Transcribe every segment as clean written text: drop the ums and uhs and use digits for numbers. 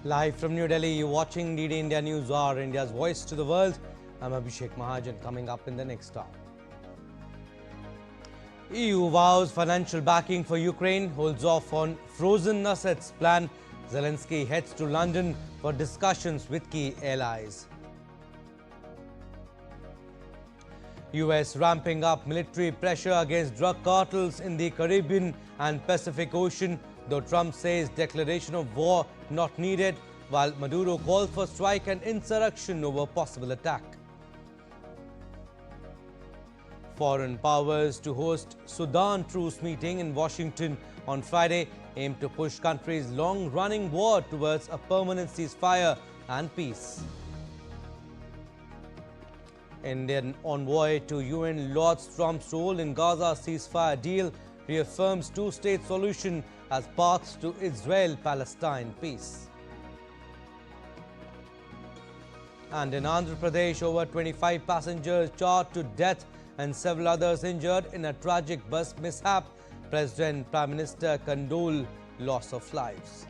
Live from New Delhi, you're watching DD India News Hour, India's voice to the world. I'm Abhishek Mahajan. Coming up in the next hour. EU vows financial backing for Ukraine, holds off on frozen assets plan. Zelensky heads to London for discussions with key allies. US ramping up military pressure against drug cartels in the Caribbean and Pacific Ocean, though Trump says declaration of war not needed, while Maduro calls for strike and insurrection over possible attack. Foreign powers to host Sudan Truce meeting in Washington on Friday aim to push country's long-running war towards a permanent ceasefire and peace. Indian envoy to UN lauds Trump's role in Gaza ceasefire deal, reaffirms two-state solution as path to Israel-Palestine peace. And in Andhra Pradesh, over 25 passengers charged to death and several others injured in a tragic bus mishap. President Prime Minister condole loss of lives.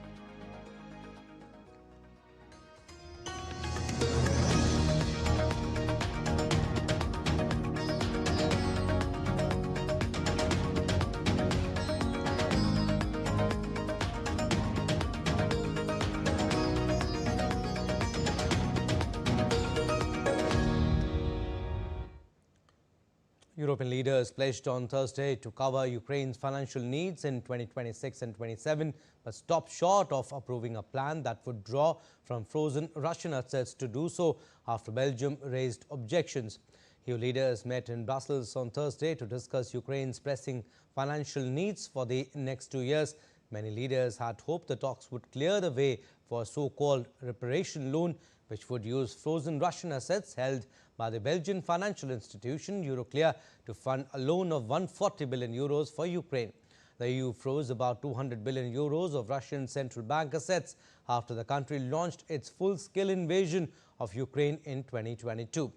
European leaders pledged on Thursday to cover Ukraine's financial needs in 2026 and 27, but stopped short of approving a plan that would draw from frozen Russian assets to do so after Belgium raised objections. EU leaders met in Brussels on Thursday to discuss Ukraine's pressing financial needs for the next 2 years. Many leaders had hoped the talks would clear the way for a so-called reparation loan, which would use frozen Russian assets held by the Belgian financial institution Euroclear to fund a loan of 140 billion euros for Ukraine. The EU froze about 200 billion euros of Russian central bank assets after the country launched its full-scale invasion of Ukraine in 2022.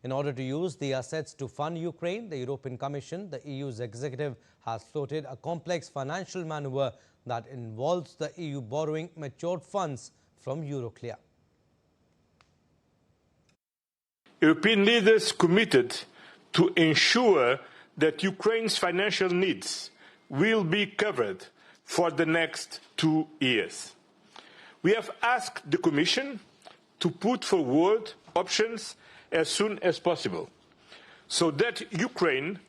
In order to use the assets to fund Ukraine, the European Commission, the EU's executive, has floated a complex financial maneuver that involves the EU borrowing matured funds from Euroclear. European leaders committed to ensure that Ukraine's financial needs will be covered for the next 2 years. We have asked the Commission to put forward options as soon as possible, so that Ukraine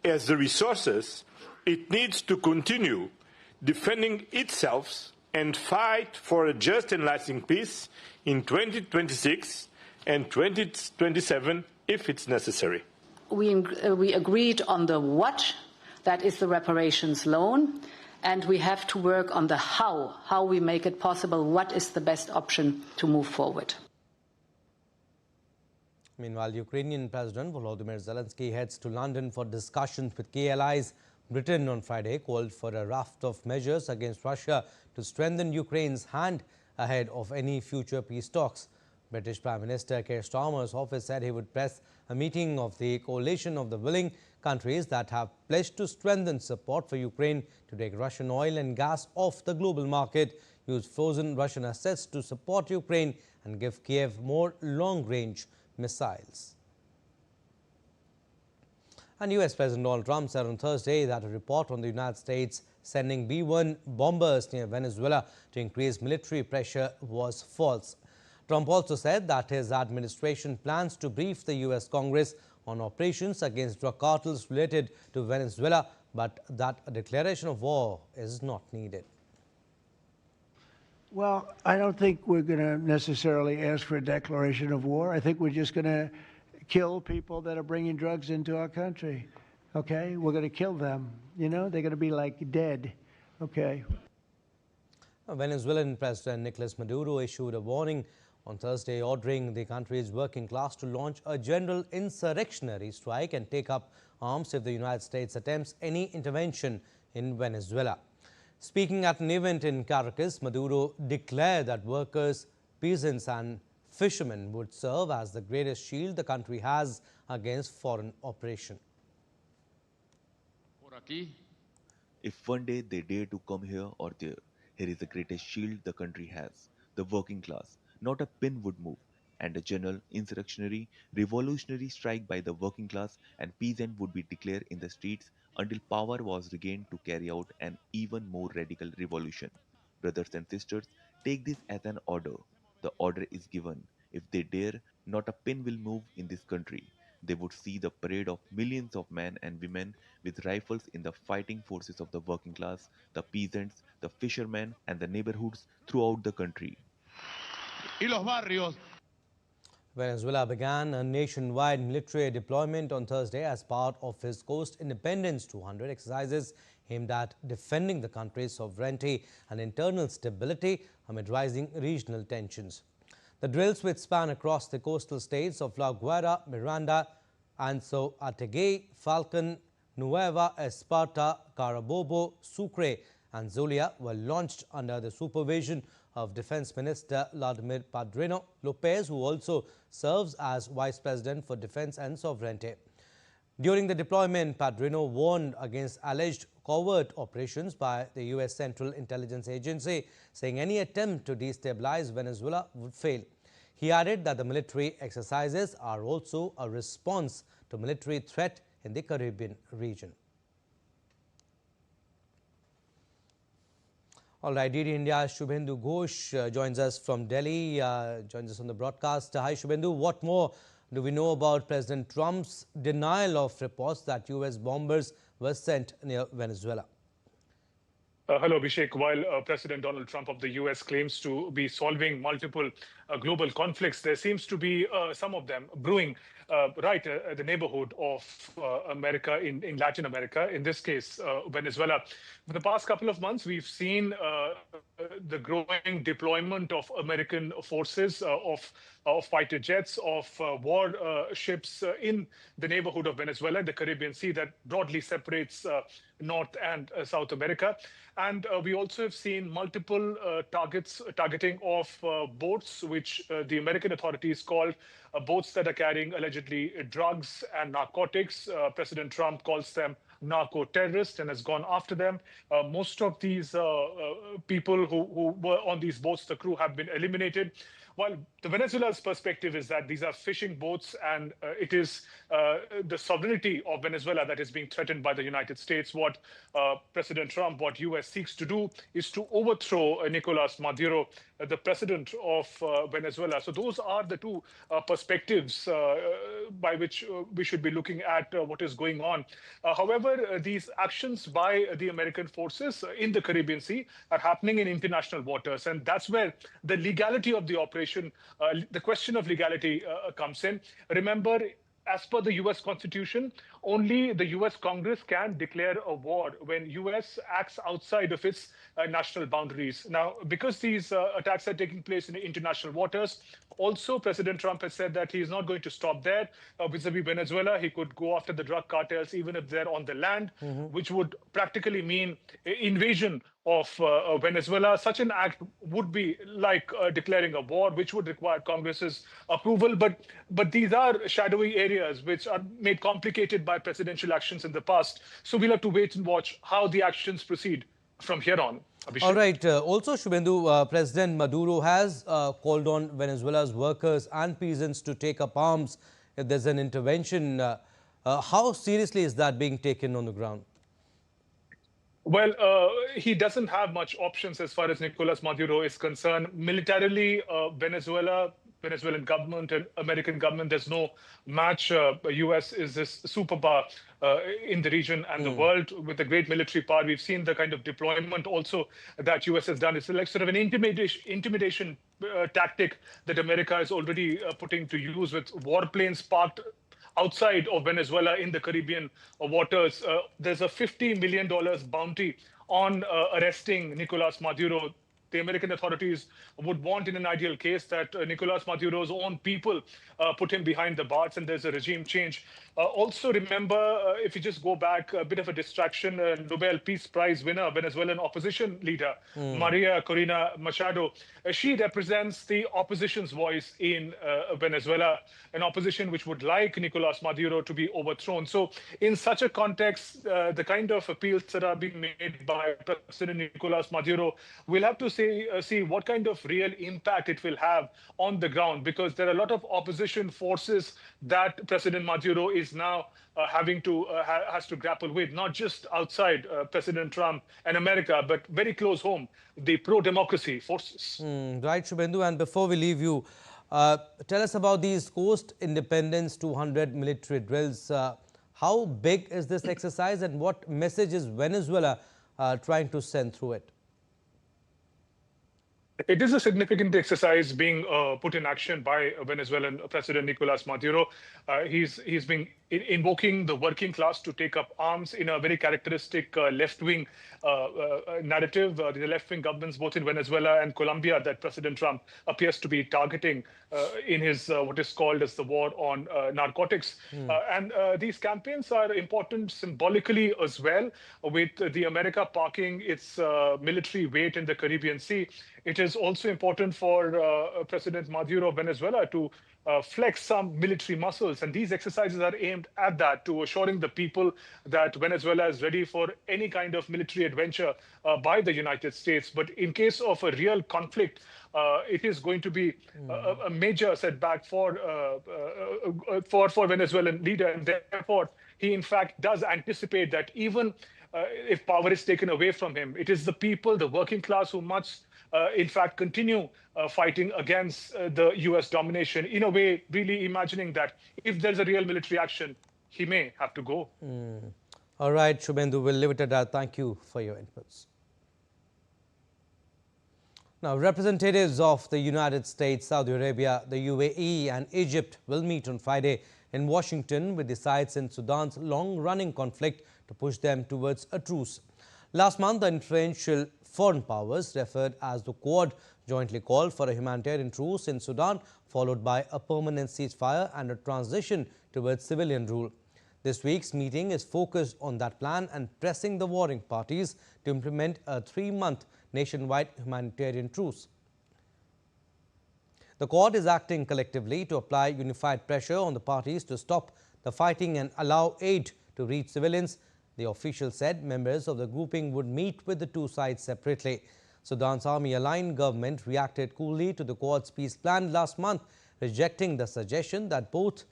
has the resources it needs to continue defending itself and fight for a just and lasting peace in 2026 and 2027 if it's necessary. We agreed on the what, that is the reparations loan, and we have to work on the how we make it possible, what is the best option to move forward. Meanwhile, Ukrainian President Volodymyr Zelensky heads to London for discussions with key allies. Britain on Friday called for a raft of measures against Russia to strengthen Ukraine's hand ahead of any future peace talks. British Prime Minister Keir Starmer's office said he would press a meeting of the coalition of the willing countries that have pledged to strengthen support for Ukraine to take Russian oil and gas off the global market, use frozen Russian assets to support Ukraine and give Kiev more long-range missiles. And US President Donald Trump said on Thursday that a report on the United States sending B-1 bombers near Venezuela to increase military pressure was false. Trump also said that his administration plans to brief the US Congress on operations against drug cartels related to Venezuela, but that a declaration of war is not needed. Well, I don't think we're going to necessarily ask for a declaration of war. I think we're just going to kill people that are bringing drugs into our country. Okay? We're going to kill them. You know, they're going to be like dead. Okay? Venezuelan President Nicolas Maduro issued a warning on Thursday ordering the country's working class to launch a general insurrectionary strike and take up arms if the United States attempts any intervention in Venezuela. Speaking at an event in Caracas, Maduro declared that workers, peasants and fishermen would serve as the greatest shield the country has against foreign oppression. If one day they dare to come here or there, here is the greatest shield the country has. the working class. Not a pin would move. And a general insurrectionary, revolutionary strike by the working class and peasant would be declared in the streets until power was regained to carry out an even more radical revolution. Brothers and sisters, take this as an order. The order is given. If they dare, not a pin will move in this country. They would see the parade of millions of men and women with rifles in the fighting forces of the working class, the peasants, the fishermen, and the neighborhoods throughout the country. Venezuela began a nationwide military deployment on Thursday as part of its Coast Independence 200 exercises aimed at defending the country's sovereignty and internal stability amid rising regional tensions. The drills, which span across the coastal states of La Guaira, Miranda, Anzoátegui, Falcon, Nueva Esparta, Carabobo, Sucre, and Zulia, were launched under the supervision of Defense Minister Vladimir Padrino Lopez, who also serves as Vice President for Defense and Sovereignty. During the deployment, Padrino warned against alleged covert operations by the U.S. Central Intelligence Agency, saying any attempt to destabilize Venezuela would fail. He added that the military exercises are also a response to military threat in the Caribbean region. All right, DD India's Shubhendu Ghosh joins us from Delhi, joins us on the broadcast. Hi, Shubhendu. What more do we know about President Trump's denial of reports that U.S. bombers were sent near Venezuela? Hello, Abhishek. While President Donald Trump of the U.S. claims to be solving multiple global conflicts, there seems to be some of them brewing right at the neighborhood of America, in Latin America, in this case, Venezuela. For the past couple of months, we've seen the growing deployment of American forces, of fighter jets, of war ships in the neighborhood of Venezuela, the Caribbean Sea that broadly separates North and South America. And we also have seen multiple targeting of boats, which the American authorities called boats that are carrying allegedly drugs and narcotics. President Trump calls them narco-terrorists and has gone after them. Most of these people who were on these boats, the crew, have been eliminated. While the Venezuela's perspective is that these are fishing boats and it is the sovereignty of Venezuela that is being threatened by the United States. What President Trump, what US seeks to do is to overthrow Nicolas Maduro, the president of Venezuela. So those are the two perspectives by which we should be looking at what is going on. However, these actions by the American forces in the Caribbean Sea are happening in international waters, and that's where the legality of the operation, the question of legality comes in. Remember, as per the US Constitution, only the US Congress can declare a war when US acts outside of its national boundaries. Now, because these attacks are taking place in international waters, also President Trump has said that he is not going to stop there. Vis-a-vis Venezuela, he could go after the drug cartels even if they're on the land, which would practically mean invasion of Venezuela. Such an act would be like declaring a war, which would require Congress's approval. But these are shadowy areas which are made complicated by presidential actions in the past. So we'll have to wait and watch how the actions proceed from here on. Abhishek. All right. Also, Shubhendu, President Maduro has called on Venezuela's workers and peasants to take up arms if there's an intervention. How seriously is that being taken on the ground? Well, he doesn't have much options as far as Nicolas Maduro is concerned. Militarily, Venezuelan government and American government, there's no match. US is this superpower in the region and the world with a great military power. We've seen the kind of deployment also that US has done. It's like sort of an intimidation tactic that America is already putting to use with warplanes parked outside of Venezuela in the Caribbean waters. There's a $50 million bounty on arresting Nicolas Maduro. The American authorities would want, in an ideal case, that Nicolas Maduro's own people put him behind the bars and there's a regime change. Also, remember, if you just go back, a bit of a distraction, Nobel Peace Prize winner, Venezuelan opposition leader, Maria Corina Machado, she represents the opposition's voice in Venezuela, an opposition which would like Nicolas Maduro to be overthrown. So in such a context, the kind of appeals that are being made by President Nicolas Maduro, we'll have to say see what kind of real impact it will have on the ground, because there are a lot of opposition forces that President Maduro is now has to grapple with, not just outside President Trump and America, but very close home, the pro-democracy forces. Right, Shubhendu. And before we leave you, tell us about these Coast Independence 200 military drills. How big is this exercise, and what message is Venezuela trying to send through it? It is a significant exercise being put in action by Venezuelan President Nicolas Maduro. He's been invoking the working class to take up arms in a very characteristic left-wing narrative. The left-wing governments, both in Venezuela and Colombia, that President Trump appears to be targeting in his what is called as the war on narcotics. And these campaigns are important symbolically as well, with the America parking its military weight in the Caribbean Sea. It is also important for President Maduro of Venezuela to flex some military muscles. And these exercises are aimed at that, to assuring the people that Venezuela is ready for any kind of military adventure by the United States. But in case of a real conflict, it is going to be a major setback for Venezuelan leader. And therefore, he in fact does anticipate that even if power is taken away from him, it is the people, the working class, who must in fact continue fighting against the US domination, in a way really imagining that if there's a real military action, he may have to go. All right, Shubhendu, we'll leave it at that. Thank you for your inputs. Now, representatives of the United States, Saudi Arabia, the UAE and Egypt will meet on Friday in Washington with the sides in Sudan's long-running conflict to push them towards a truce. Last month, the influential foreign powers, referred as the Quad, jointly called for a humanitarian truce in Sudan, followed by a permanent ceasefire and a transition towards civilian rule. This week's meeting is focused on that plan and pressing the warring parties to implement a 3-month nationwide humanitarian truce. The Quad is acting collectively to apply unified pressure on the parties to stop the fighting and allow aid to reach civilians. The official said members of the grouping would meet with the two sides separately. Sudan's army-aligned government reacted coolly to the Quad's peace plan last month, rejecting the suggestion that both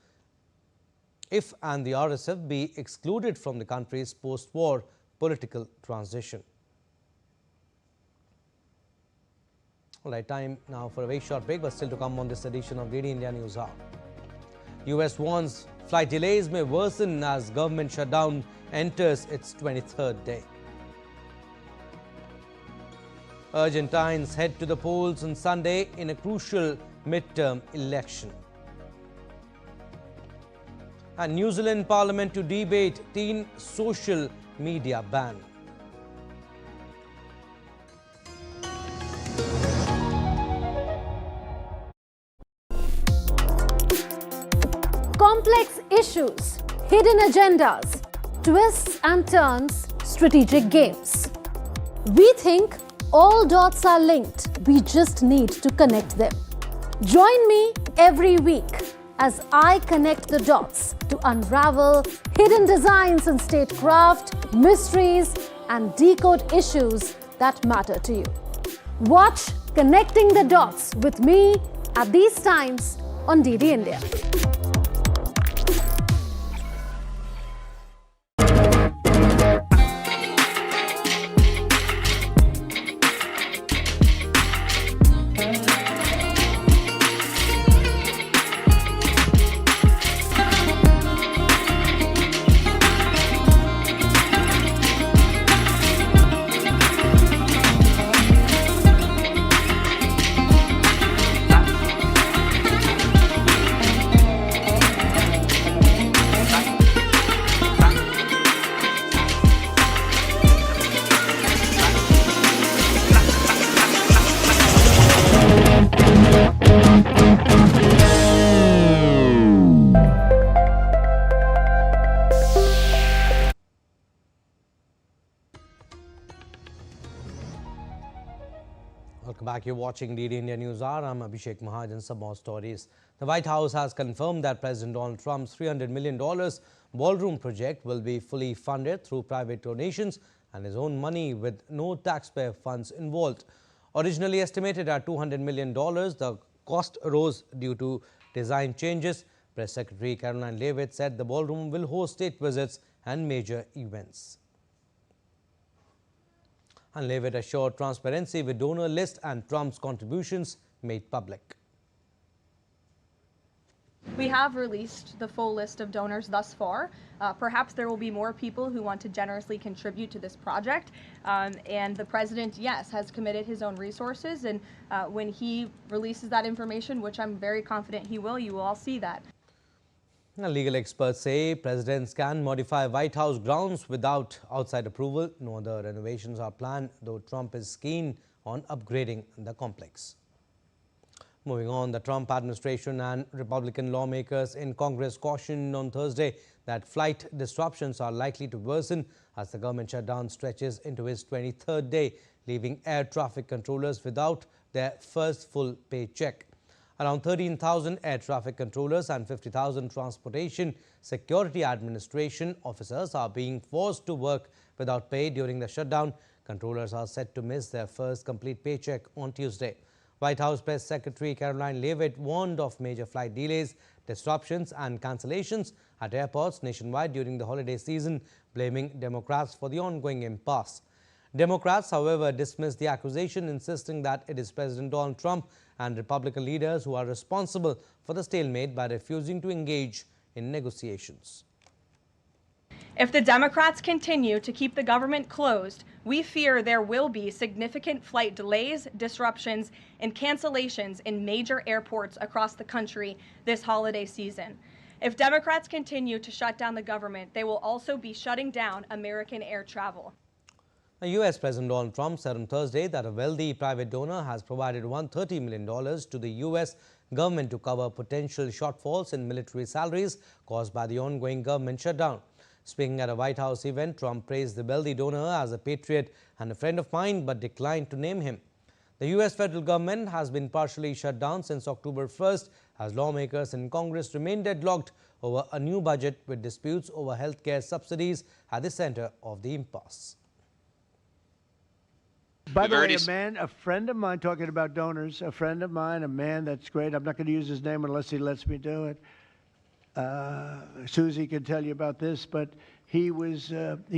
IF and the RSF be excluded from the country's post-war political transition. All right, time now for a very short break, but still to come on this edition of DD India News Hour. US warns flight delays may worsen as government shutdown enters its 23rd day. Argentines head to the polls on Sunday in a crucial midterm election. And New Zealand Parliament to debate teen social media ban. Complex issues, hidden agendas, twists and turns, strategic games. We think all dots are linked. We just need to connect them. Join me every week as I connect the dots to unravel hidden designs in statecraft, mysteries, and decode issues that matter to you. Watch Connecting the Dots with me at these times on DD India. Welcome back. You're watching DD India News Hour. I'm Abhishek Mahajan. Some more stories. The White House has confirmed that President Donald Trump's $300 million ballroom project will be fully funded through private donations and his own money with no taxpayer funds involved. Originally estimated at $200 million, the cost rose due to design changes. Press Secretary Caroline Leavitt said the ballroom will host state visits and major events. And Leavitt assured transparency with donor list and Trump's contributions made public. We have released the full list of donors thus far. Perhaps there will be more people who want to generously contribute to this project. And the president, yes, has committed his own resources. And when he releases that information, which I'm very confident he will, you will all see that. Legal experts say presidents can modify White House grounds without outside approval. No other renovations are planned, though Trump is keen on upgrading the complex. Moving on, the Trump administration and Republican lawmakers in Congress cautioned on Thursday that flight disruptions are likely to worsen as the government shutdown stretches into its 23rd day, leaving air traffic controllers without their first full paycheck. Around 13,000 air traffic controllers and 50,000 Transportation Security Administration officers are being forced to work without pay during the shutdown. Controllers are set to miss their first complete paycheck on Tuesday. White House Press Secretary Caroline Leavitt warned of major flight delays, disruptions and cancellations at airports nationwide during the holiday season, blaming Democrats for the ongoing impasse. Democrats, however, dismissed the accusation, insisting that it is President Donald Trump and Republican leaders who are responsible for the stalemate by refusing to engage in negotiations. If the Democrats continue to keep the government closed, we fear there will be significant flight delays, disruptions, and cancellations in major airports across the country this holiday season. If Democrats continue to shut down the government, they will also be shutting down American air travel. U.S. President Donald Trump said on Thursday that a wealthy private donor has provided $130 million to the U.S. government to cover potential shortfalls in military salaries caused by the ongoing government shutdown. Speaking at a White House event, Trump praised the wealthy donor as a patriot and a friend of mine, but declined to name him. The U.S. federal government has been partially shut down since October 1st as lawmakers in Congress remain deadlocked over a new budget with disputes over health care subsidies at the center of the impasse. By the way, a friend of mine, talking about donors, a friend of mine, a man that's great, I'm not going to use his name unless he lets me do it. Susie can tell you about this, but he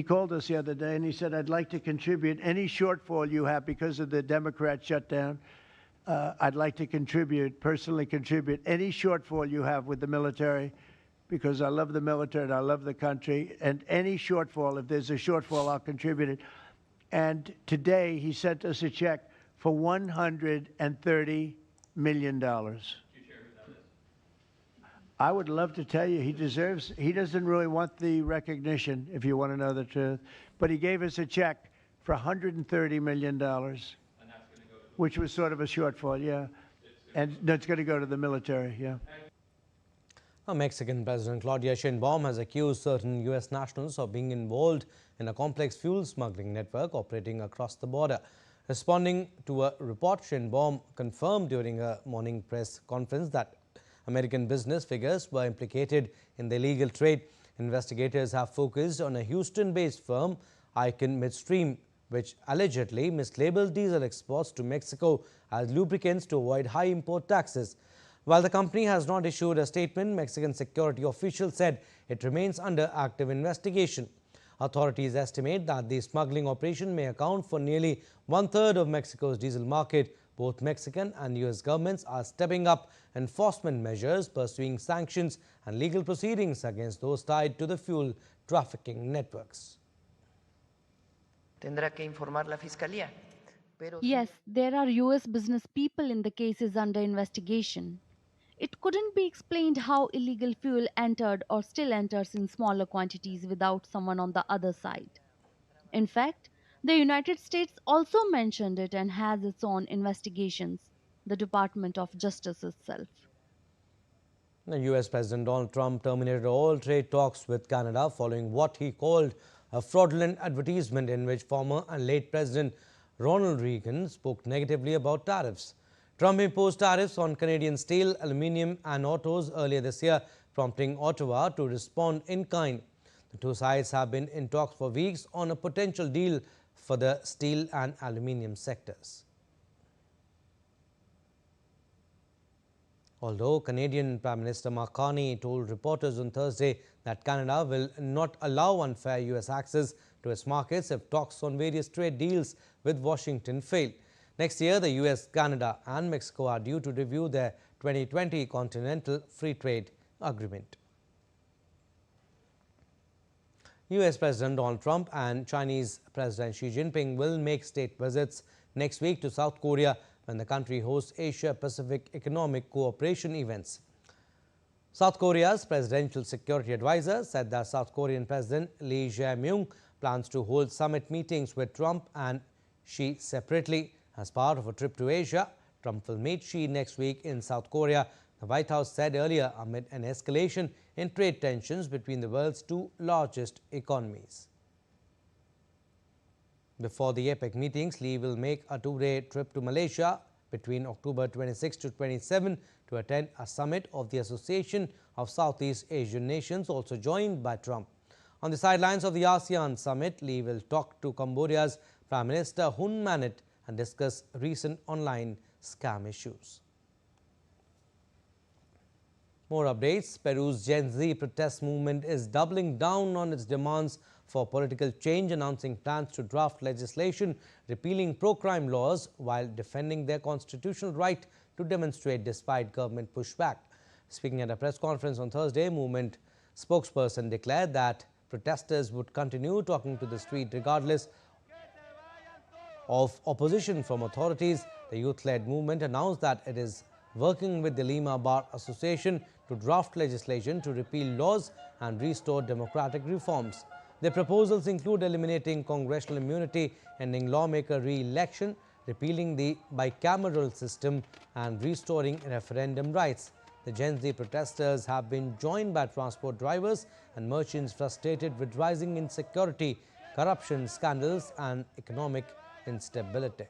called us the other day and he said, I'd like to contribute any shortfall you have because of the Democrat shutdown. I'd like to personally contribute any shortfall you have with the military because I love the military and I love the country. And any shortfall, if there's a shortfall, I'll contribute it. And today he sent us a check for $130 million. I would love to tell you he doesn't really want the recognition, if you want to know the truth, but he gave us a check for $130 million, which was sort of a shortfall, yeah. And that's going to go to the military, yeah. Now, Mexican President Claudia Sheinbaum has accused certain U.S. nationals of being involved in a complex fuel smuggling network operating across the border. Responding to a report, Sheinbaum confirmed during a morning press conference that American business figures were implicated in the illegal trade. Investigators have focused on a Houston-based firm, Icon Midstream, which allegedly mislabeled diesel exports to Mexico as lubricants to avoid high import taxes. While the company has not issued a statement, Mexican security officials said it remains under active investigation. Authorities estimate that the smuggling operation may account for nearly one-third of Mexico's diesel market. Both Mexican and U.S. governments are stepping up enforcement measures, pursuing sanctions and legal proceedings against those tied to the fuel trafficking networks. Yes, there are U.S. business people in the cases under investigation. It couldn't be explained how illegal fuel entered or still enters in smaller quantities without someone on the other side. In fact, the United States also mentioned it and has its own investigations, the Department of Justice itself. The U.S. President Donald Trump terminated all trade talks with Canada following what he called a fraudulent advertisement in which former and late President Ronald Reagan spoke negatively about tariffs. Trump imposed tariffs on Canadian steel, aluminium and autos earlier this year, prompting Ottawa to respond in kind. The two sides have been in talks for weeks on a potential deal for the steel and aluminium sectors. Although Canadian Prime Minister Mark Carney told reporters on Thursday that Canada will not allow unfair US access to its markets if talks on various trade deals with Washington fail. Next year, the US, Canada and Mexico are due to review their 2020 Continental Free Trade Agreement. US President Donald Trump and Chinese President Xi Jinping will make state visits next week to South Korea when the country hosts Asia-Pacific Economic Cooperation events. South Korea's presidential security advisor said that South Korean President Lee Jae-myung plans to hold summit meetings with Trump and Xi separately as part of a trip to Asia. Trump will meet Xi next week in South Korea, the White House said earlier, amid an escalation in trade tensions between the world's two largest economies. Before the APEC meetings, Lee will make a two-day trip to Malaysia between October 26 to 27 to attend a summit of the Association of Southeast Asian Nations, also joined by Trump. On the sidelines of the ASEAN summit, Lee will talk to Cambodia's Prime Minister Hun Manet and discuss recent online scam issues. More updates. Peru's Gen Z protest movement is doubling down on its demands for political change, announcing plans to draft legislation repealing pro-crime laws while defending their constitutional right to demonstrate despite government pushback. Speaking at a press conference on Thursday, movement spokesperson declared that protesters would continue talking to the street regardless of opposition from authorities. The youth-led movement announced that it is working with the Lima Bar Association to draft legislation to repeal laws and restore democratic reforms. The proposals include eliminating congressional immunity, ending lawmaker re-election, repealing the bicameral system, and restoring referendum rights. The Gen Z protesters have been joined by transport drivers and merchants frustrated with rising insecurity, corruption scandals, and economic instability.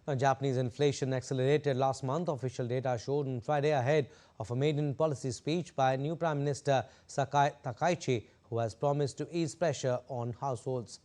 Now, Japanese inflation accelerated last month. Official data showed on Friday ahead of a maiden policy speech by new Prime Minister Takaichi, who has promised to ease pressure on households.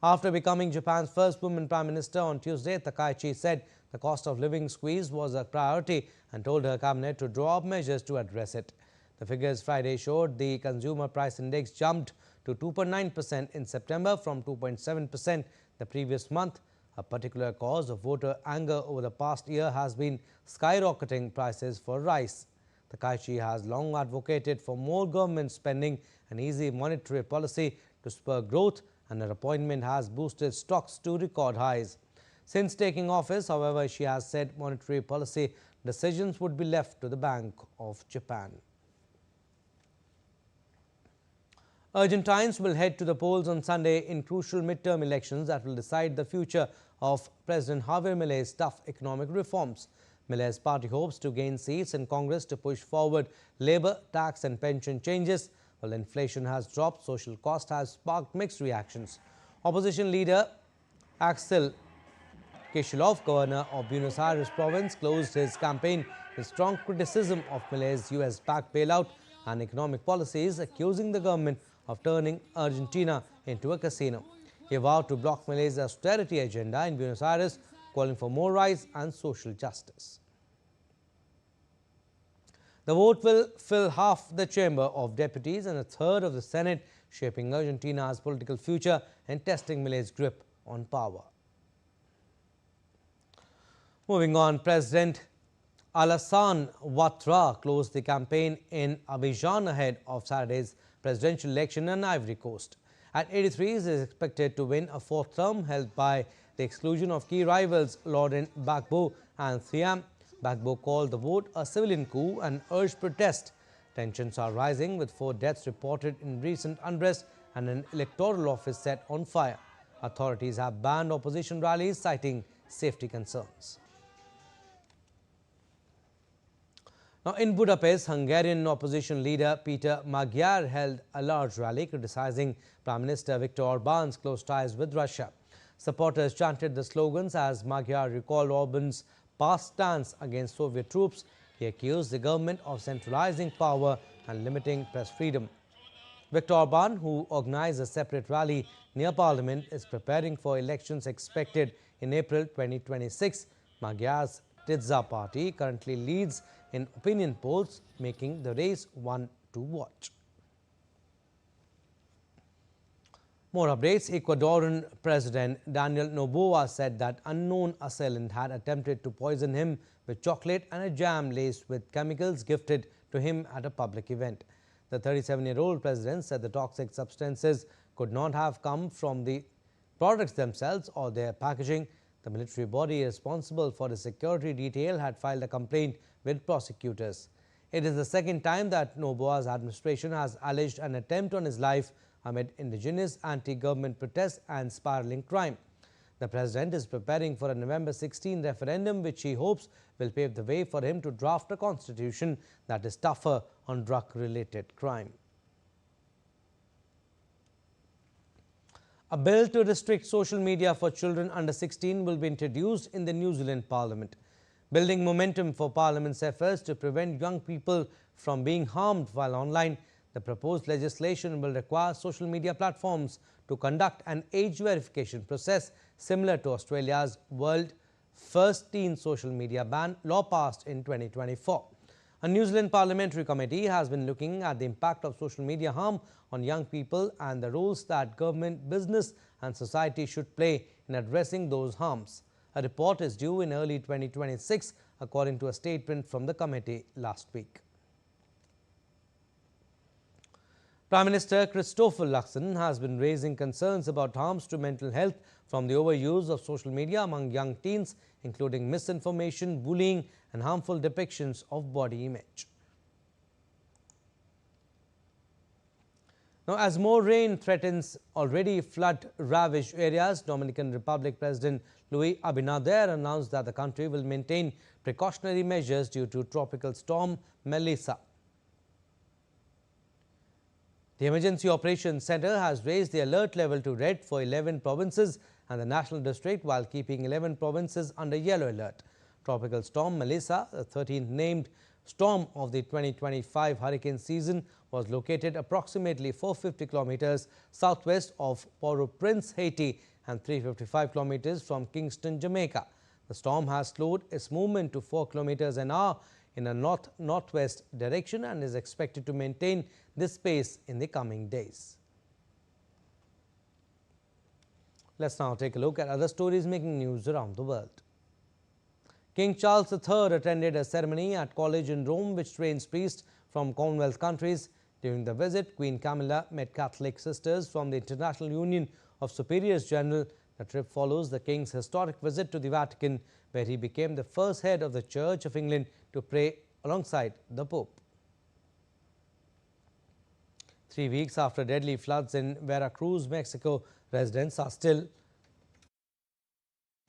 After becoming Japan's first woman Prime Minister on Tuesday, Takaichi said the cost of living squeeze was a priority and told her cabinet to draw up measures to address it. The figures Friday showed the consumer price index jumped to 2.9% in September from 2.7% the previous month. A particular cause of voter anger over the past year has been skyrocketing prices for rice. Takaichi has long advocated for more government spending and easy monetary policy to spur growth, and her appointment has boosted stocks to record highs. Since taking office, however, she has said monetary policy decisions would be left to the Bank of Japan. Argentines will head to the polls on Sunday in crucial midterm elections that will decide the future of President Javier Milei's tough economic reforms. Milei's party hopes to gain seats in Congress to push forward labor, tax and pension changes. While inflation has dropped, social cost has sparked mixed reactions. Opposition leader Axel Kicillof, governor of Buenos Aires province, closed his campaign with strong criticism of Milei's US-backed bailout and economic policies, accusing the government of turning Argentina into a casino. He vowed to block Milei's austerity agenda in Buenos Aires, calling for more rights and social justice. The vote will fill half the chamber of deputies and a third of the Senate, shaping Argentina's political future and testing Milei's grip on power. Moving on, President Alassane Ouattara closed the campaign in Abidjan ahead of Saturday's presidential election in Ivory Coast. At 83, he is expected to win a fourth term, helped by the exclusion of key rivals Laurent Gbagbo and Thiam. Gbagbo called the vote a civilian coup and urged protest. Tensions are rising, with 4 deaths reported in recent unrest and an electoral office set on fire. Authorities have banned opposition rallies, citing safety concerns. Now, in Budapest, Hungarian opposition leader Peter Magyar held a large rally criticizing Prime Minister Viktor Orban's close ties with Russia. Supporters chanted the slogans as Magyar recalled Orban's past stance against Soviet troops. He accused the government of centralizing power and limiting press freedom. Viktor Orban, who organized a separate rally near Parliament, is preparing for elections expected in April 2026. Magyar's Tidza party currently leads in opinion polls, making the race one to watch. More updates. Ecuadorian President Daniel Noboa said that unknown assailant had attempted to poison him with chocolate and a jam laced with chemicals gifted to him at a public event. The 37-year-old president said the toxic substances could not have come from the products themselves or their packaging. The military body responsible for the security detail had filed a complaint with prosecutors. It is the second time that Noboa's administration has alleged an attempt on his life amid indigenous anti-government protests and spiraling crime. The president is preparing for a November 16 referendum, which he hopes will pave the way for him to draft a constitution that is tougher on drug-related crime. A bill to restrict social media for children under 16 will be introduced in the New Zealand Parliament, building momentum for Parliament's efforts to prevent young people from being harmed while online. The proposed legislation will require social media platforms to conduct an age verification process similar to Australia's world first teen social media ban law passed in 2024. A New Zealand parliamentary committee has been looking at the impact of social media harm on young people and the roles that government, business and society should play in addressing those harms. A report is due in early 2026, according to a statement from the committee last week. Prime Minister Christopher Luxon has been raising concerns about harms to mental health from the overuse of social media among young teens, including misinformation, bullying and harmful depictions of body image. Now, as more rain threatens already flood-ravaged areas, Dominican Republic President Luis Abinader announced that the country will maintain precautionary measures due to tropical storm Melissa. The Emergency Operations Center has raised the alert level to red for 11 provinces and the National District, while keeping 11 provinces under yellow alert. Tropical storm Melissa, the 13th named storm of the 2025 hurricane season, was located approximately 450 kilometers southwest of Port-au-Prince, Haiti, and 355 kilometers from Kingston, Jamaica. The storm has slowed its movement to 4 kilometers an hour in a north-northwest direction and is expected to maintain this pace in the coming days. Let's now take a look at other stories making news around the world. King Charles III attended a ceremony at college in Rome which trains priests from Commonwealth countries. During the visit, Queen Camilla met Catholic sisters from the International Union of Superiors General. The trip follows the King's historic visit to the Vatican, where he became the first head of the Church of England to pray alongside the Pope. 3 weeks after deadly floods in Veracruz, Mexico, residents are still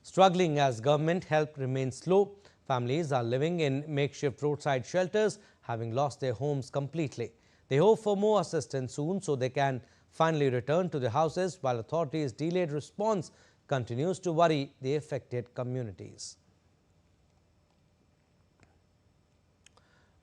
struggling as government help remains slow. Families are living in makeshift roadside shelters, having lost their homes completely. They hope for more assistance soon so they can finally return to their houses, while authorities' delayed response continues to worry the affected communities.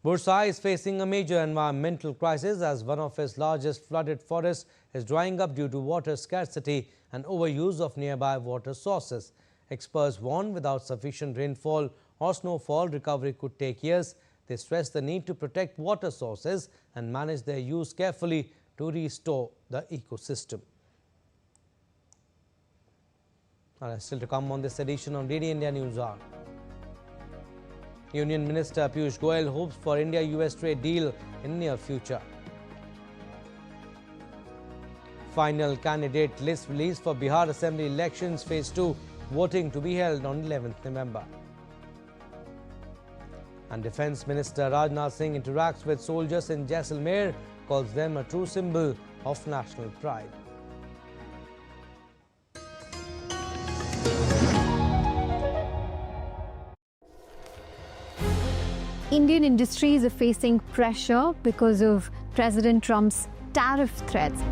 Bursa is facing a major environmental crisis as one of its largest flooded forests is drying up due to water scarcity and overuse of nearby water sources. Experts warn without sufficient rainfall or snowfall, recovery could take years. They stress the need to protect water sources and manage their use carefully to restore the ecosystem. Still to come on this edition of DD India News Hour. Union Minister Piyush Goyal hopes for India-US trade deal in near future. Final candidate list released for Bihar Assembly elections Phase 2, voting to be held on 11th November. And Defence Minister Rajnath Singh interacts with soldiers in Jaisalmer, calls them a true symbol of national pride. Indian industries are facing pressure because of President Trump's tariff threats.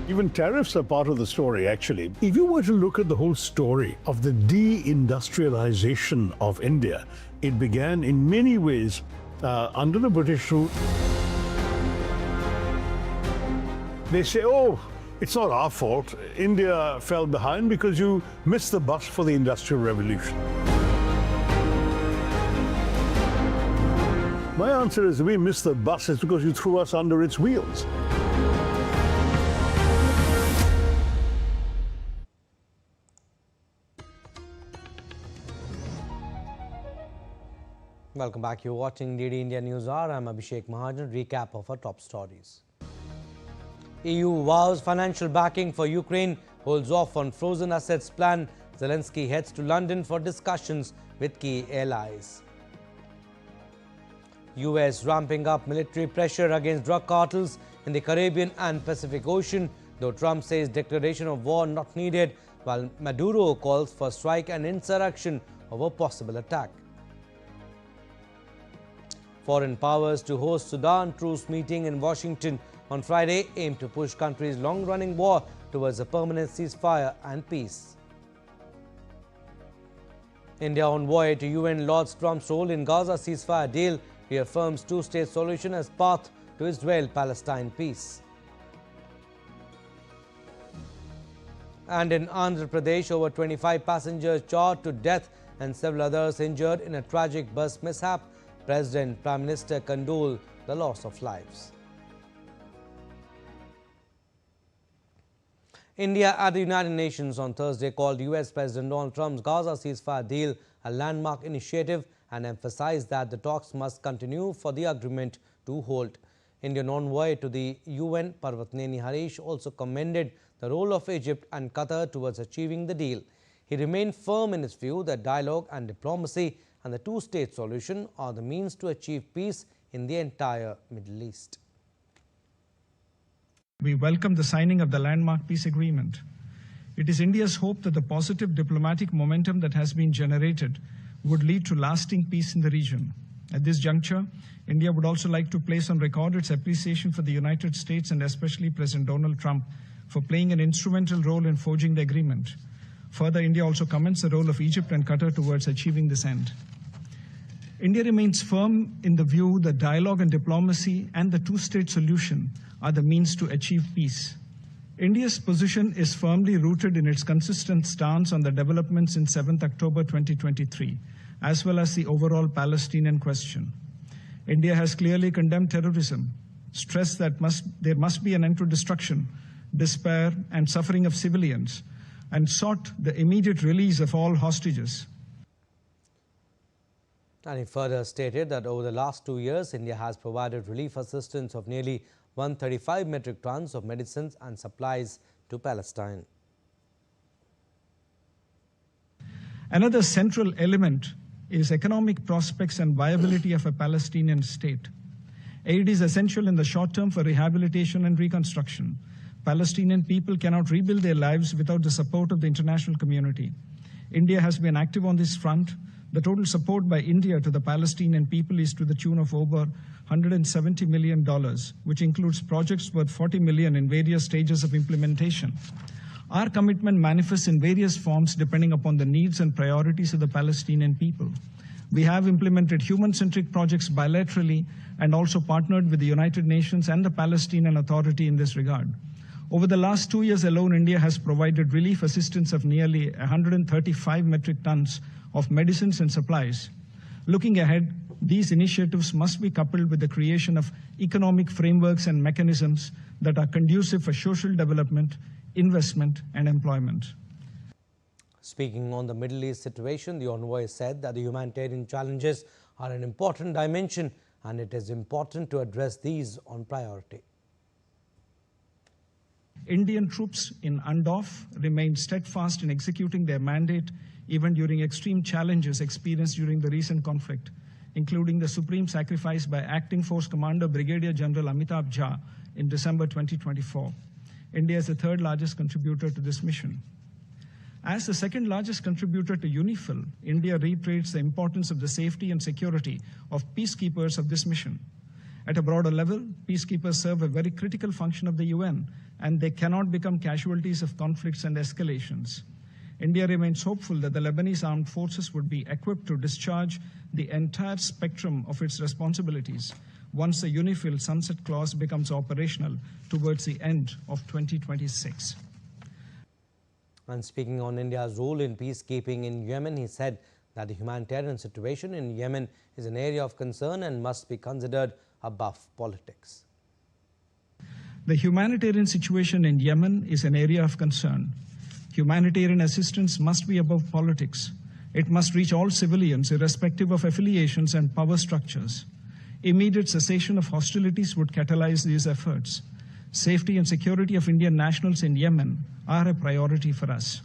Even tariffs are part of the story, actually. If you were to look at the whole story of the deindustrialization of India, it began in many ways under the British rule. they say, oh, it's not our fault. India fell behind because you missed the bus for the Industrial Revolution. My answer is we missed the bus is because you threw us under its wheels. Welcome back. You're watching DD India News Hour. I'm Abhishek Mahajan. Recap of our top stories. EU vows financial backing for Ukraine, holds off on frozen assets plan. Zelensky heads to London for discussions with key allies. US ramping up military pressure against drug cartels in the Caribbean and Pacific Ocean, though Trump says declaration of war not needed, while Maduro calls for strike and insurrection over possible attack. Foreign powers to host Sudan Truce meeting in Washington on Friday aim to push country's long-running war towards a permanent ceasefire and peace. India envoy to UN lauds Trump's role in Gaza ceasefire deal, reaffirms two-state solution as path to Israel-Palestine peace. And in Andhra Pradesh, over 25 passengers charged to death and several others injured in a tragic bus mishap. President, Prime Minister condole the loss of lives. India at the United Nations on Thursday called US President Donald Trump's Gaza ceasefire deal a landmark initiative and emphasized that the talks must continue for the agreement to hold. Indian envoy to the UN, Parvatneni Harish, also commended the role of Egypt and Qatar towards achieving the deal. He remained firm in his view that dialogue and diplomacy and the two-state solution are the means to achieve peace in the entire Middle East. We welcome the signing of the landmark peace agreement. It is India's hope that the positive diplomatic momentum that has been generated would lead to lasting peace in the region. At this juncture, India would also like to place on record its appreciation for the United States and especially President Donald Trump for playing an instrumental role in forging the agreement. Further, India also commends the role of Egypt and Qatar towards achieving this end. India remains firm in the view that dialogue and diplomacy and the two-state solution are the means to achieve peace. India's position is firmly rooted in its consistent stance on the developments in 7th October 2023, as well as the overall Palestinian question. India has clearly condemned terrorism, stressed that there must be an end to destruction, despair, and suffering of civilians, and sought the immediate release of all hostages. And he further stated that over the last 2 years, India has provided relief assistance of nearly 135 metric tons of medicines and supplies to Palestine. Another central element is economic prospects and viability of a Palestinian state. Aid is essential in the short term for rehabilitation and reconstruction. Palestinian people cannot rebuild their lives without the support of the international community. India has been active on this front. The total support by India to the Palestinian people is to the tune of over $170 million, which includes projects worth $40 million in various stages of implementation. Our commitment manifests in various forms depending upon the needs and priorities of the Palestinian people. We have implemented human-centric projects bilaterally and also partnered with the United Nations and the Palestinian Authority in this regard. Over the last 2 years alone, India has provided relief assistance of nearly 135 metric tons of medicines and supplies. Looking ahead, these initiatives must be coupled with the creation of economic frameworks and mechanisms that are conducive for social development, investment, and employment. Speaking on the Middle East situation, the envoy said that the humanitarian challenges are an important dimension and it is important to address these on priority. Indian troops in Andorf remain steadfast in executing their mandate even during extreme challenges experienced during the recent conflict, including the supreme sacrifice by Acting Force Commander Brigadier General Amitabh Jha in December 2024. India is the third largest contributor to this mission. As the second largest contributor to UNIFIL, India reiterates the importance of the safety and security of peacekeepers of this mission. At a broader level, peacekeepers serve a very critical function of the UN, and they cannot become casualties of conflicts and escalations. India remains hopeful that the Lebanese armed forces would be equipped to discharge the entire spectrum of its responsibilities once the UNIFIL sunset clause becomes operational towards the end of 2026. And speaking on India's role in peacekeeping in Yemen, he said that the humanitarian situation in Yemen is an area of concern and must be considered above politics. The humanitarian situation in Yemen is an area of concern. Humanitarian assistance must be above politics. It must reach all civilians, irrespective of affiliations and power structures. Immediate cessation of hostilities would catalyze these efforts. Safety and security of Indian nationals in Yemen are a priority for us.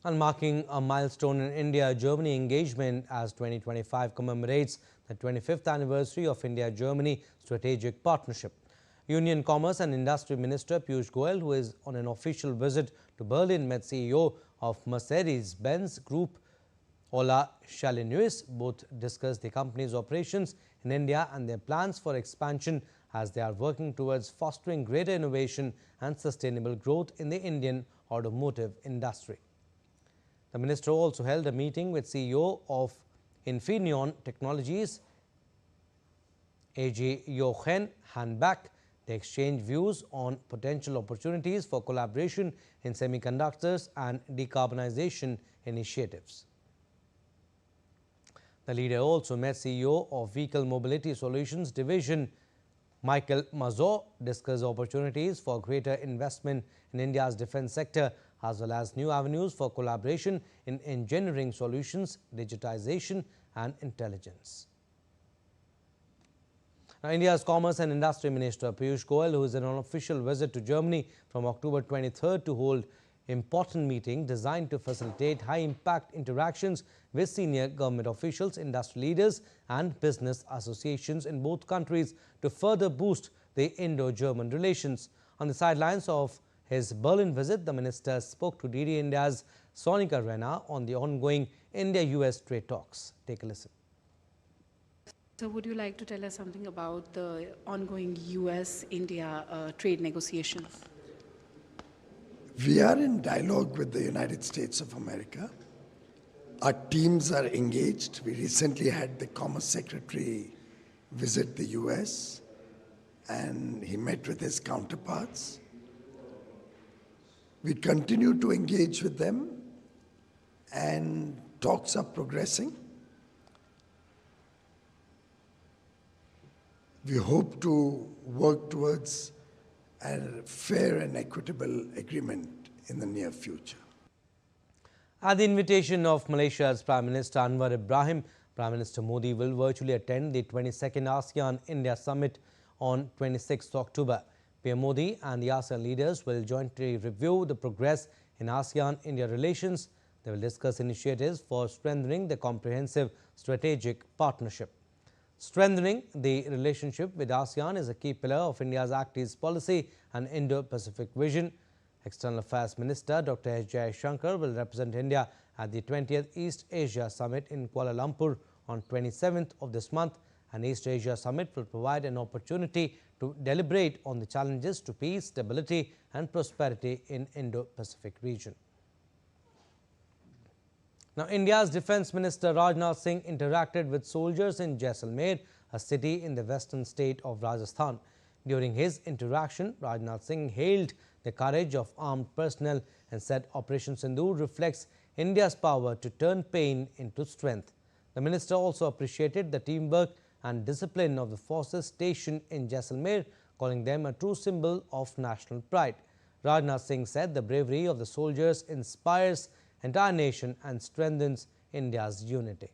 And marking a milestone in India-Germany engagement as 2025 commemorates the 25th anniversary of India-Germany strategic partnership. Union Commerce and Industry Minister Piyush Goyal, who is on an official visit to Berlin, met CEO of Mercedes-Benz Group, Ola Schalenius. Both discussed the company's operations in India and their plans for expansion as they are working towards fostering greater innovation and sustainable growth in the Indian automotive industry. The minister also held a meeting with CEO of Infineon Technologies, AG Jochen Hanbach. They exchanged views on potential opportunities for collaboration in semiconductors and decarbonization initiatives. The leader also met CEO of Vehicle Mobility Solutions Division, Michael Mazur, discussed opportunities for greater investment in India's defense sector, as well as new avenues for collaboration in engineering solutions, digitization and intelligence. Now, India's Commerce and Industry Minister Piyush Goyal, who is on an official visit to Germany from October 23rd to hold important meeting designed to facilitate high-impact interactions with senior government officials, industry leaders and business associations in both countries to further boost the Indo-German relations. On the sidelines of his Berlin visit, the minister spoke to DD India's Sonika Rena on the ongoing India-US trade talks. Take a listen. So would you like to tell us something about the ongoing US-India trade negotiations? We are in dialogue with the United States of America. Our teams are engaged. We recently had the Commerce Secretary visit the US and he met with his counterparts. We continue to engage with them and talks are progressing. We hope to work towards a fair and equitable agreement in the near future. At the invitation of Malaysia's Prime Minister Anwar Ibrahim, Prime Minister Modi will virtually attend the 22nd ASEAN-India Summit on 26 October. PM Modi and the ASEAN leaders will jointly review the progress in ASEAN-India relations. They will discuss initiatives for strengthening the comprehensive strategic partnership. Strengthening the relationship with ASEAN is a key pillar of India's Act East policy and Indo-Pacific vision. External Affairs Minister Dr. S. Jaishankar will represent India at the 20th East Asia Summit in Kuala Lumpur on 27th of this month. An East Asia Summit will provide an opportunity to deliberate on the challenges to peace, stability and prosperity in Indo-Pacific region. Now, India's Defence Minister Rajnath Singh interacted with soldiers in Jaisalmer, a city in the western state of Rajasthan. During his interaction, Rajnath Singh hailed the courage of armed personnel and said Operation Sindoor reflects India's power to turn pain into strength. The minister also appreciated the teamwork and discipline of the forces stationed in Jaisalmer, calling them a true symbol of national pride. Rajnath Singh said the bravery of the soldiers inspires entire nation and strengthens India's unity.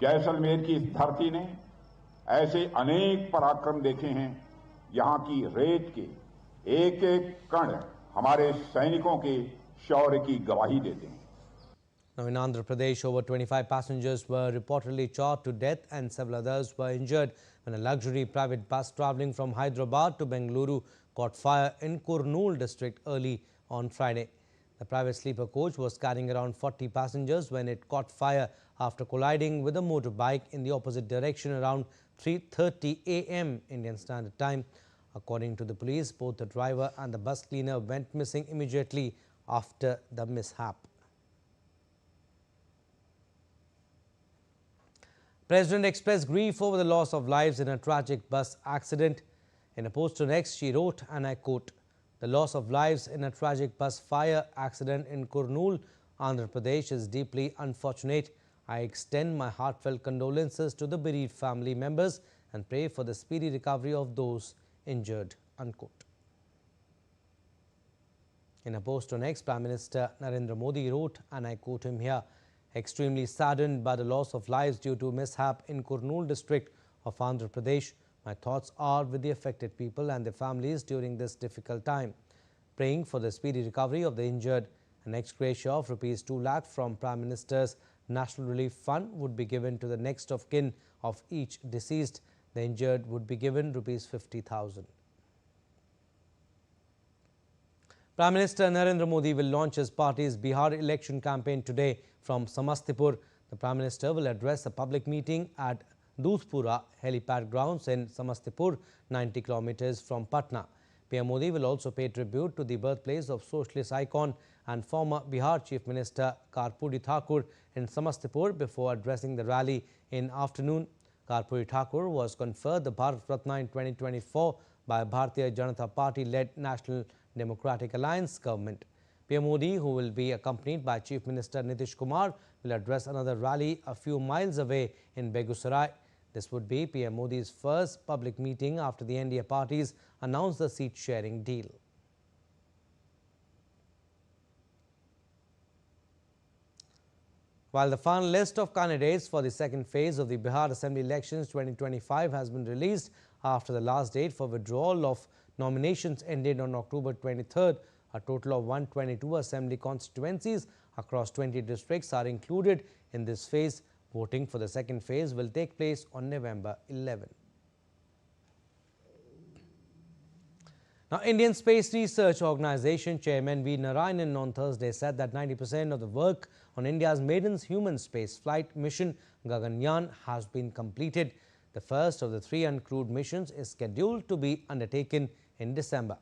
Jaisalmer की इस धरती ने ऐसे अनेक पराक्रम देखे हैं। यहाँ की रेत के एक-एक कण हमारे सैनिकों के शौर्य की गवाही देते हैं। Now, in Andhra Pradesh, over 25 passengers were reportedly shot to death and several others were injured when a luxury private bus travelling from Hyderabad to Bengaluru caught fire in Kurnool district early on Friday. The private sleeper coach was carrying around 40 passengers when it caught fire after colliding with a motorbike in the opposite direction around 3:30 a.m. Indian Standard Time. According to the police, both the driver and the bus cleaner went missing immediately after the mishap. President expressed grief over the loss of lives in a tragic bus accident. In a post on X, she wrote, and I quote, "The loss of lives in a tragic bus fire accident in Kurnool, Andhra Pradesh is deeply unfortunate. I extend my heartfelt condolences to the bereaved family members and pray for the speedy recovery of those injured." Unquote. In a post on X, Prime Minister Narendra Modi wrote, and I quote him here, "Extremely saddened by the loss of lives due to mishap in Kurnool district of Andhra Pradesh. My thoughts are with the affected people and their families during this difficult time. Praying for the speedy recovery of the injured. An ex gratia of Rs 2 lakh from Prime Minister's National Relief Fund would be given to the next of kin of each deceased. The injured would be given Rs 50,000. Prime Minister Narendra Modi will launch his party's Bihar election campaign today from Samastipur. The Prime Minister will address a public meeting at Dudhpura helipad grounds in Samastipur, 90 kilometers from Patna. PM Modi will also pay tribute to the birthplace of socialist icon and former Bihar Chief Minister Karpuri Thakur in Samastipur before addressing the rally in afternoon. Karpuri Thakur was conferred the Bharat Ratna in 2024 by Bharatiya Janata Party-led National Democratic Alliance government. PM Modi, who will be accompanied by Chief Minister Nitish Kumar, will address another rally a few miles away in Begusarai. This would be PM Modi's first public meeting after the NDA parties announced the seat-sharing deal. While the final list of candidates for the second phase of the Bihar Assembly Elections 2025 has been released after the last date for withdrawal of nominations ended on October 23rd, a total of 122 assembly constituencies across 20 districts are included in this phase. Voting for the second phase will take place on November 11. Now, Indian Space Research Organisation Chairman V. Narayanan on Thursday said that 90% of the work on India's maiden human space flight mission Gaganyaan has been completed. The first of the 3 uncrewed missions is scheduled to be undertaken in December.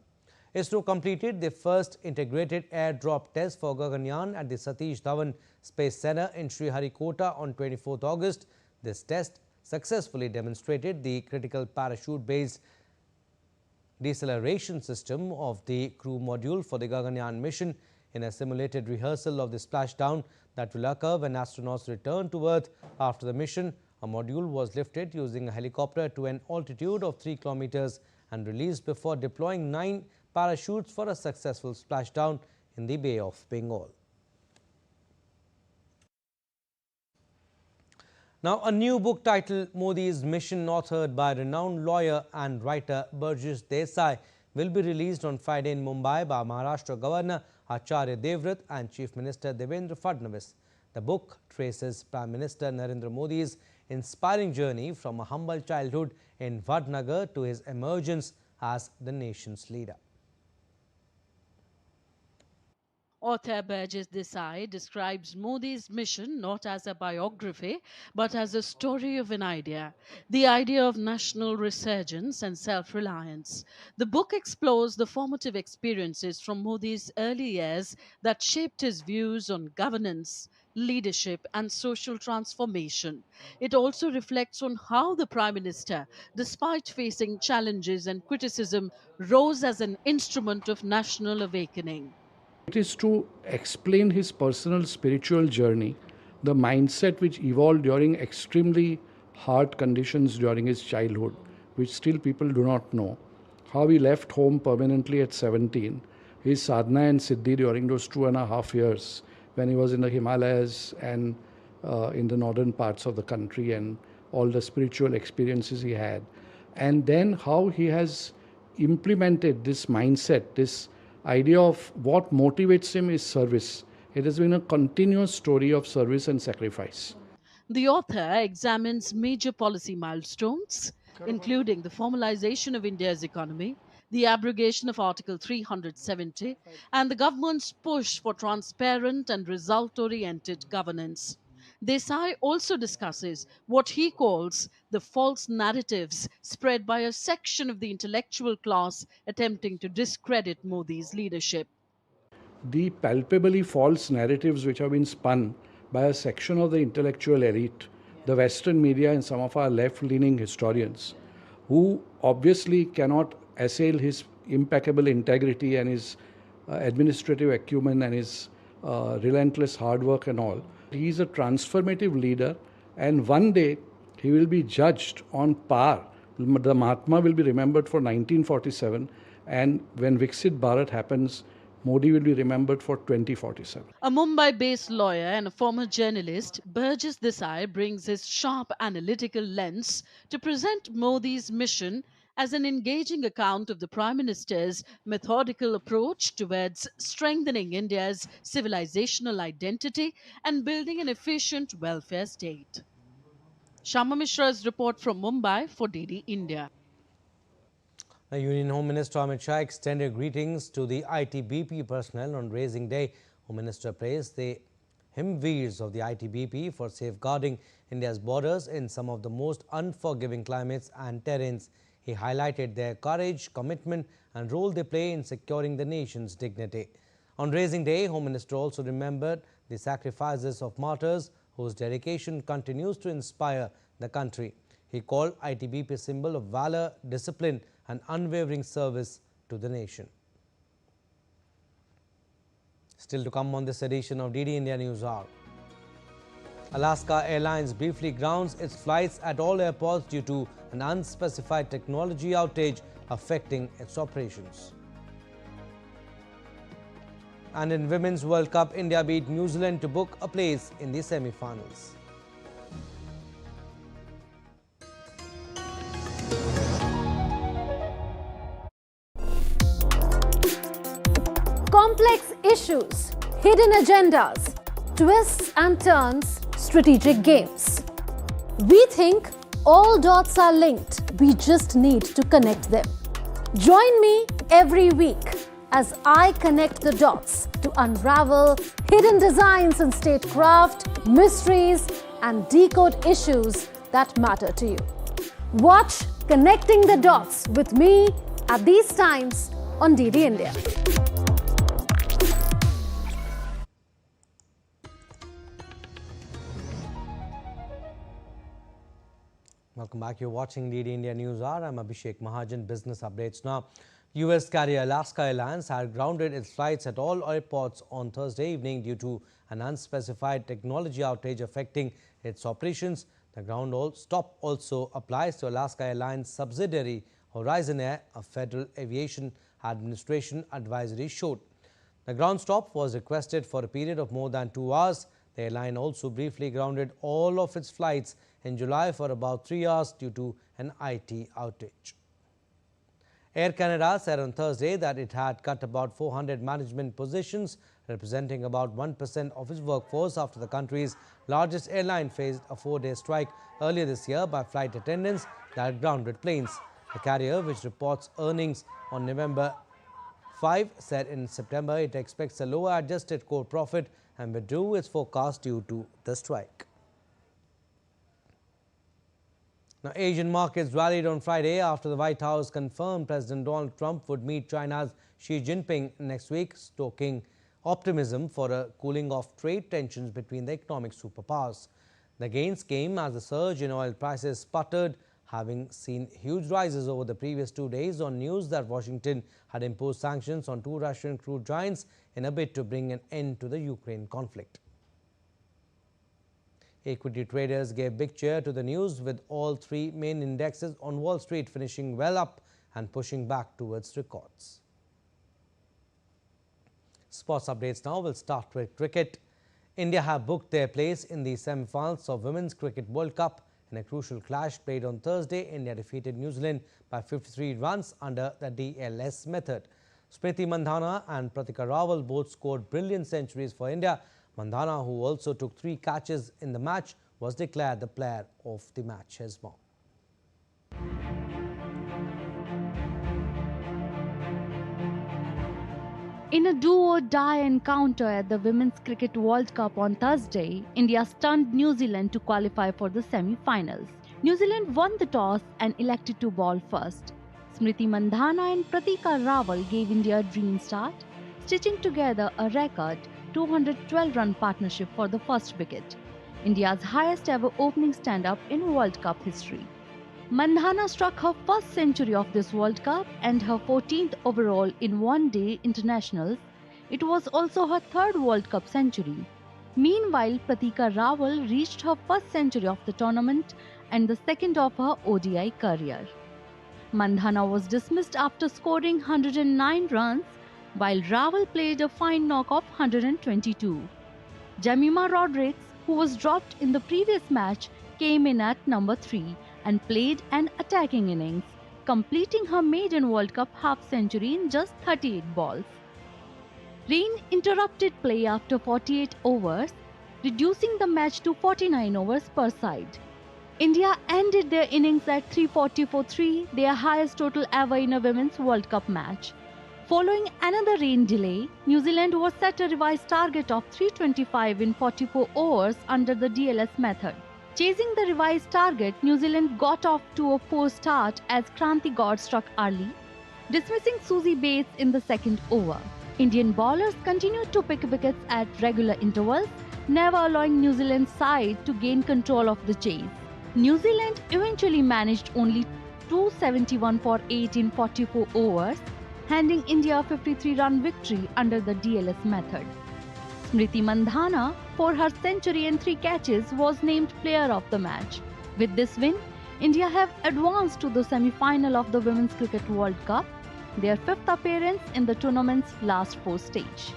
ISRO completed the first integrated airdrop test for Gaganyaan at the Satish Dhawan Space Center in Sriharikota on 24th August. This test successfully demonstrated the critical parachute-based deceleration system of the crew module for the Gaganyaan mission. In a simulated rehearsal of the splashdown that will occur when astronauts return to Earth after the mission, a module was lifted using a helicopter to an altitude of 3 kilometers and released before deploying 9 parachutes for a successful splashdown in the Bay of Bengal. Now, a new book titled Modi's Mission, authored by renowned lawyer and writer Burjis Desai, will be released on Friday in Mumbai by Maharashtra Governor Acharya Devvrat and Chief Minister Devendra Fadnavis. The book traces Prime Minister Narendra Modi's inspiring journey from a humble childhood in Vadnagar to his emergence as the nation's leader. Author Burjis Desai describes Modi's mission not as a biography, but as a story of an idea, the idea of national resurgence and self-reliance. The book explores the formative experiences from Modi's early years that shaped his views on governance, leadership and social transformation. It also reflects on how the Prime Minister, despite facing challenges and criticism, rose as an instrument of national awakening. It is to explain his personal spiritual journey, the mindset which evolved during extremely hard conditions during his childhood, which still people do not know. How he left home permanently at 17, his sadhana and siddhi during those 2.5 years when he was in the Himalayas and in the northern parts of the country, and all the spiritual experiences he had. And then how he has implemented this mindset, this idea of what motivates him is service. It has been a continuous story of service and sacrifice. The author examines major policy milestones, including the formalization of India's economy, the abrogation of Article 370, and the government's push for transparent and result-oriented governance. Desai also discusses what he calls the false narratives spread by a section of the intellectual class attempting to discredit Modi's leadership. The palpably false narratives which have been spun by a section of the intellectual elite the Western media and some of our left-leaning historians, who obviously cannot assail his impeccable integrity and his administrative acumen and his relentless hard work and all. He is a transformative leader, and one day he will be judged on par. The Mahatma will be remembered for 1947, and when Viksit Bharat happens, Modi will be remembered for 2047. A Mumbai-based lawyer and a former journalist, Burgess Desai brings his sharp analytical lens to present Modi's mission as an engaging account of the Prime Minister's methodical approach towards strengthening India's civilizational identity and building an efficient welfare state. Shama Mishra's report from Mumbai for DD India. The Union Home Minister Amit Shah extended greetings to the ITBP personnel on Raising Day. Home Minister praised the Himveers of the ITBP for safeguarding India's borders in some of the most unforgiving climates and terrains. He highlighted their courage, commitment and role they play in securing the nation's dignity. On Raising Day, Home Minister also remembered the sacrifices of martyrs whose dedication continues to inspire the country. He called ITBP a symbol of valor, discipline and unwavering service to the nation. Still to come on this edition of DD India News Hour. Alaska Airlines briefly grounds its flights at all airports due to an unspecified technology outage affecting its operations. And in Women's World Cup, India beat New Zealand to book a place in the semi-finals. Complex issues, hidden agendas, twists and turns, strategic games. We think all dots are linked. We just need to connect them. Join me every week as I connect the dots to unravel hidden designs in statecraft, mysteries, and decode issues that matter to you. Watch Connecting the Dots with me at these times on DD India. Welcome back. You're watching DD India News Hour. I'm Abhishek Mahajan. Business updates now. US carrier Alaska Airlines had grounded its flights at all airports on Thursday evening due to an unspecified technology outage affecting its operations. The ground stop also applies to Alaska Airlines subsidiary Horizon Air, a Federal Aviation Administration advisory showed. The ground stop was requested for a period of more than 2 hours. The airline also briefly grounded all of its flights in July for about 3 hours due to an IT outage. Air Canada said on Thursday that it had cut about 400 management positions, representing about 1% of its workforce after the country's largest airline faced a 4-day strike earlier this year by flight attendants that grounded planes. The carrier, which reports earnings on November 5, said in September it expects a lower adjusted core profit and withdrew its forecast due to the strike. Now, Asian markets rallied on Friday after the White House confirmed President Donald Trump would meet China's Xi Jinping next week, stoking optimism for a cooling of trade tensions between the economic superpowers. The gains came as the surge in oil prices sputtered, having seen huge rises over the previous 2 days on news that Washington had imposed sanctions on 2 Russian crude giants in a bid to bring an end to the Ukraine conflict. Equity traders gave big cheer to the news, with all 3 main indexes on Wall Street finishing well up and pushing back towards records. Sports updates now. We'll start with cricket. India have booked their place in the semi-finals of Women's Cricket World Cup. In a crucial clash played on Thursday, India defeated New Zealand by 53 runs under the DLS method. Smriti Mandhana and Pratika Rawal both scored brilliant centuries for India. Mandhana, who also took 3 catches in the match, was declared the player of the match as well. In a do-or-die encounter at the Women's Cricket World Cup on Thursday, India stunned New Zealand to qualify for the semi-finals. New Zealand won the toss and elected to bowl first. Smriti Mandhana and Pratika Rawal gave India a dream start, stitching together a record 212-run partnership for the first wicket. India's highest ever opening stand-up in World Cup history. Mandhana struck her first century of this World Cup and her 14th overall in one-day internationals. It was also her third World Cup century. Meanwhile, Pratika Rawal reached her first century of the tournament and the second of her ODI career. Mandhana was dismissed after scoring 109 runs, while Rawal played a fine knock of 122. Jemimah Rodrigues, who was dropped in the previous match, came in at number 3 and played an attacking innings, completing her maiden World Cup half-century in just 38 balls. Rain interrupted play after 48 overs, reducing the match to 49 overs per side. India ended their innings at 340 for 3, their highest total ever in a Women's World Cup match. Following another rain delay, New Zealand was set a revised target of 325 in 44 overs under the DLS method. Chasing the revised target, New Zealand got off to a poor start as Kranti Gaur struck early, dismissing Susie Bates in the second over. Indian bowlers continued to pick wickets at regular intervals, never allowing New Zealand's side to gain control of the chase. New Zealand eventually managed only 271 for 8 in 44 overs, handing India a 53-run victory under the DLS method. Smriti Mandhana, for her century and 3 catches, was named player of the match. With this win, India have advanced to the semi-final of the Women's Cricket World Cup, their 5th appearance in the tournament's last 4 stage.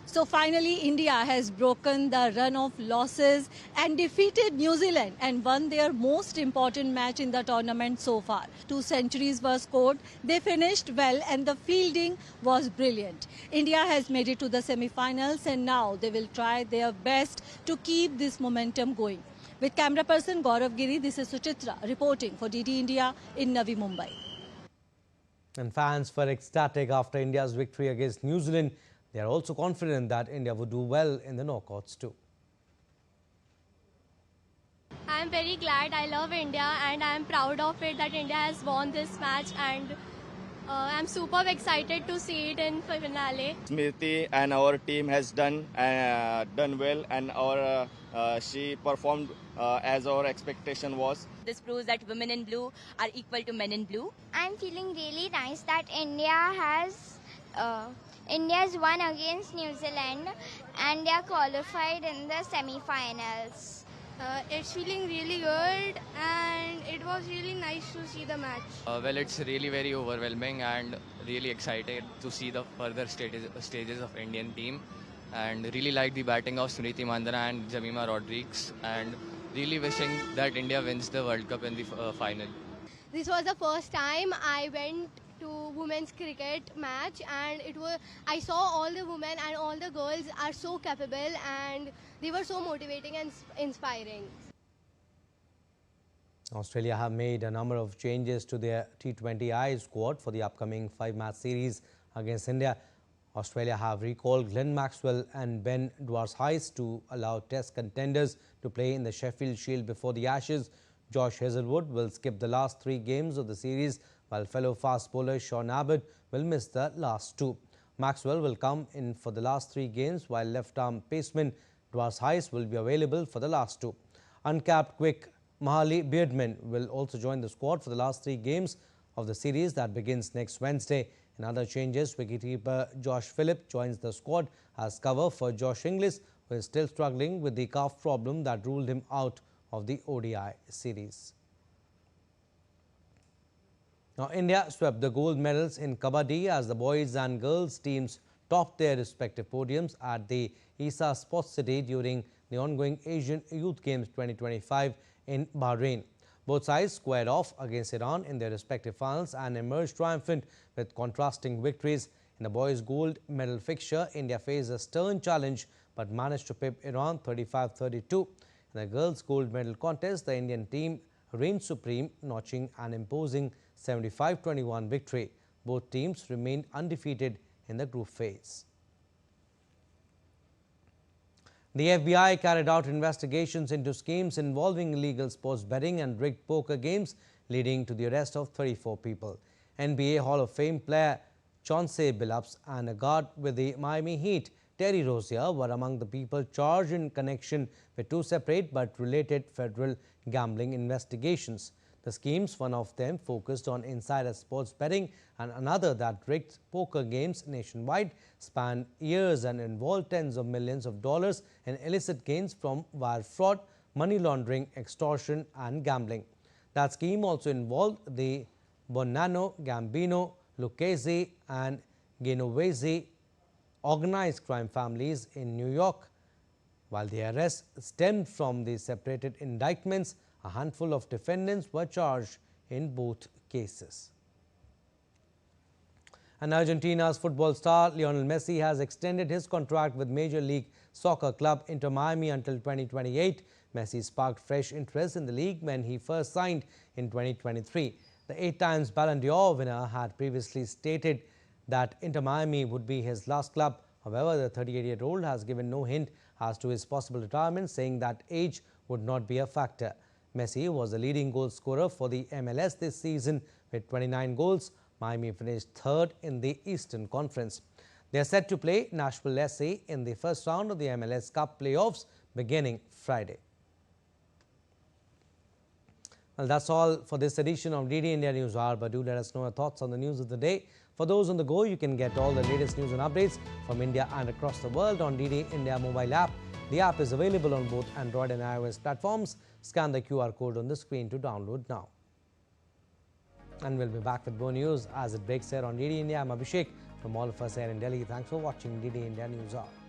So finally, India has broken the run of losses and defeated New Zealand and won their most important match in the tournament so far. 2 centuries were scored, they finished well and the fielding was brilliant. India has made it to the semi-finals and now they will try their best to keep this momentum going. With camera person Gaurav Giri, this is Suchitra reporting for DD India in Navi Mumbai. And fans were ecstatic after India's victory against New Zealand. They are also confident that India would do well in the knockouts too. I am very glad. I love India and I am proud of it that India has won this match, and I am super excited to see it in finale. Smriti and our team has done well, and she performed as our expectation was. This proves that women in blue are equal to men in blue. I'm feeling really nice that India's won against New Zealand and they are qualified in the semi-finals. It's feeling really good and it was really nice to see the match. Well, it's really very overwhelming and really excited to see the further stages of Indian team, and really like the batting of Smriti Mandhana and Jemimah Rodrigues, and really wishing that India wins the World Cup in the final. This was the first time I went to women's cricket match, and I saw all the women and all the girls are so capable and they were so motivating and inspiring. Australia have made a number of changes to their T20I squad for the upcoming 5-match series against India. Australia have recalled Glenn Maxwell and Ben Dwarshuis to allow Test contenders to play in the Sheffield Shield before the Ashes. Josh Hazlewood will skip the last 3 games of the series, while fellow fast bowler Sean Abbott will miss the last 2. Maxwell will come in for the last 3 games, while left-arm paceman Dwarshuis will be available for the last 2. Uncapped quick Mahali Beardman will also join the squad for the last 3 games of the series that begins next Wednesday. In other changes, wicketkeeper Josh Phillip joins the squad as cover for Josh Inglis, who is still struggling with the calf problem that ruled him out of the ODI series. Now, India swept the gold medals in Kabaddi as the boys and girls teams topped their respective podiums at the ISA Sports City during the ongoing Asian Youth Games 2025 in Bahrain. Both sides squared off against Iran in their respective finals and emerged triumphant with contrasting victories. In the boys' gold medal fixture, India faced a stern challenge but managed to pip Iran 35-32. In the girls' gold medal contest, the Indian team reigned supreme, notching an imposing 75-21 victory. Both teams remained undefeated in the group phase. The FBI carried out investigations into schemes involving illegal sports betting and rigged poker games, leading to the arrest of 34 people. NBA Hall of Fame player Chauncey Billups and a guard with the Miami Heat Terry Rozier were among the people charged in connection with two separate but related federal gambling investigations. The schemes, one of them focused on insider sports betting and another that rigged poker games nationwide, spanned years and involved tens of millions of dollars in illicit gains from wire fraud, money laundering, extortion and gambling. That scheme also involved the Bonanno, Gambino, Lucchese and Genovese organized crime families in New York. While the arrests stemmed from the separated indictments, a handful of defendants were charged in both cases. And Argentina's football star Lionel Messi has extended his contract with Major League Soccer club Inter Miami until 2028. Messi sparked fresh interest in the league when he first signed in 2023. The 8-time Ballon d'Or winner had previously stated that Inter Miami would be his last club. However, the 38-year-old has given no hint as to his possible retirement, saying that age would not be a factor. Messi was the leading goal scorer for the MLS this season with 29 goals. Miami finished third in the Eastern Conference. They are set to play Nashville SC in the first round of the MLS Cup playoffs beginning Friday. Well, that's all for this edition of DD India News Hour, but do let us know your thoughts on the news of the day. For those on the go, you can get all the latest news and updates from India and across the world on DD India mobile app. The app is available on both Android and iOS platforms. Scan the QR code on the screen to download now. And we'll be back with more news as it breaks here on DD India. I'm Abhishek. From all of us here in Delhi, thanks for watching DD India News Hour.